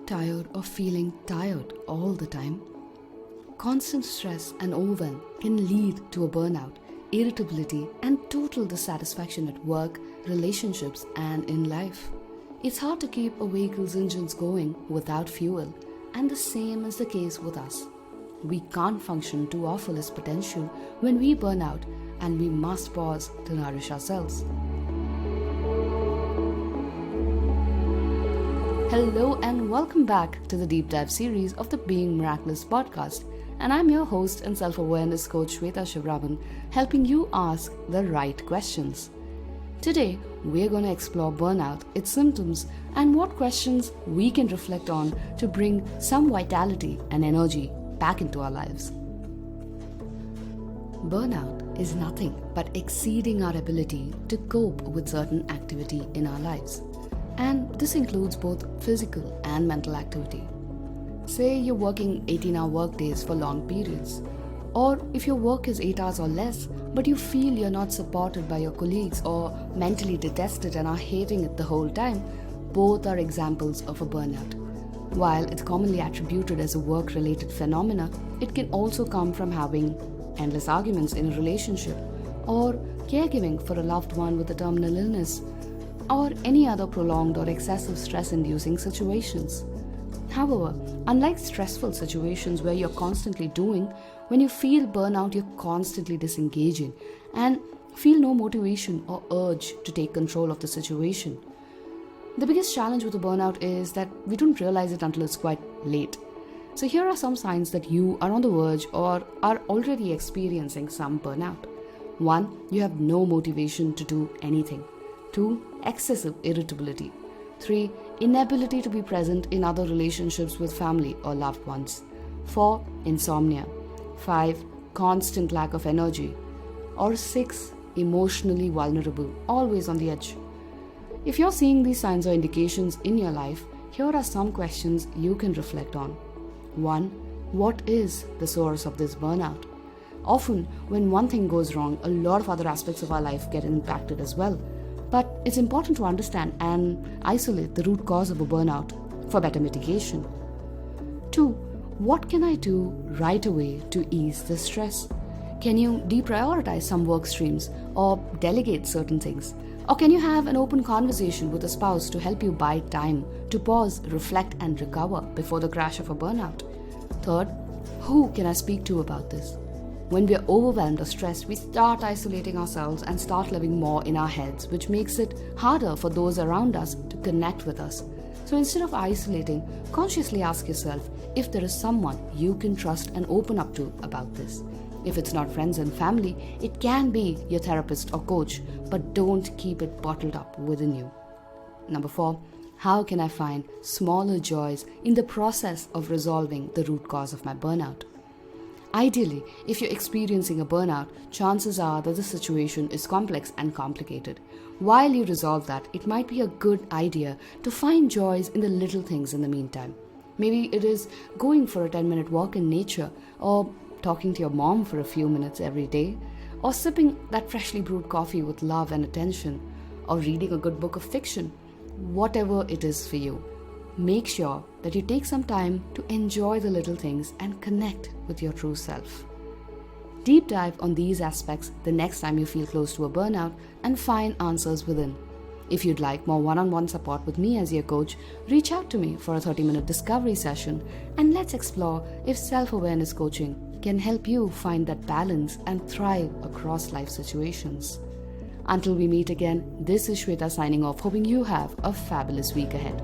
tired of feeling tired all the time? Constant stress and overwhelm can lead to a burnout, irritability, and total dissatisfaction at work, relationships, and in life. It's hard to keep a vehicle's engines going without fuel, and the same is the case with us. We can't function to our fullest potential when we burn out, and we must pause to nourish ourselves. Hello and welcome back to the deep dive series of the Being Miraculous podcast. And I'm your host and self-awareness coach Shweta Shivraman, helping you ask the right questions. Today, we're going to explore burnout, its symptoms, and what questions we can reflect on to bring some vitality and energy back into our lives. Burnout is nothing but exceeding our ability to cope with certain activity in our lives. And this includes both physical and mental activity. Say you're working 18-hour workdays for long periods. Or if your work is 8 hours or less, but you feel you're not supported by your colleagues or mentally detested and are hating it the whole time, both are examples of a burnout. While it's commonly attributed as a work-related phenomena, it can also come from having endless arguments in a relationship, or caregiving for a loved one with a terminal illness, or any other prolonged or excessive stress-inducing situations. However, unlike stressful situations where you're constantly doing, when you feel burnout, you're constantly disengaging and feel no motivation or urge to take control of the situation. The biggest challenge with a burnout is that we don't realize it until it's quite late. So here are some signs that you are on the verge or are already experiencing some burnout. 1. You have no motivation to do anything. 2. Excessive irritability. 3. Inability to be present in other relationships with family or loved ones. 4. Insomnia. 5. Constant lack of energy. Or 6. Emotionally vulnerable, always on the edge. If you're seeing these signs or indications in your life, here are some questions you can reflect on. 1. What is the source of this burnout? Often, when one thing goes wrong, a lot of other aspects of our life get impacted as well. But it's important to understand and isolate the root cause of a burnout for better mitigation. 2. What can I do right away to ease the stress? Can you deprioritize some work streams or delegate certain things? Or can you have an open conversation with a spouse to help you buy time to pause, reflect, and recover before the crash of a burnout? 3. Who can I speak to about this? When we are overwhelmed or stressed, we start isolating ourselves and start living more in our heads, which makes it harder for those around us to connect with us. So instead of isolating, consciously ask yourself if there is someone you can trust and open up to about this. If it's not friends and family, it can be your therapist or coach, but don't keep it bottled up within you. 4. How can I find smaller joys in the process of resolving the root cause of my burnout? Ideally, if you're experiencing a burnout, chances are that the situation is complex and complicated. While you resolve that, it might be a good idea to find joys in the little things in the meantime. Maybe it is going for a 10-minute walk in nature, or talking to your mom for a few minutes every day, or sipping that freshly brewed coffee with love and attention, or reading a good book of fiction. Whatever it is for you, make sure that you take some time to enjoy the little things and connect with your true self. Deep dive on these aspects the next time you feel close to a burnout and find answers within. If you'd like more one-on-one support with me as your coach, reach out to me for a 30-minute discovery session and let's explore if self-awareness coaching can help you find that balance and thrive across life situations. Until we meet again, this is Shweta signing off, hoping you have a fabulous week ahead.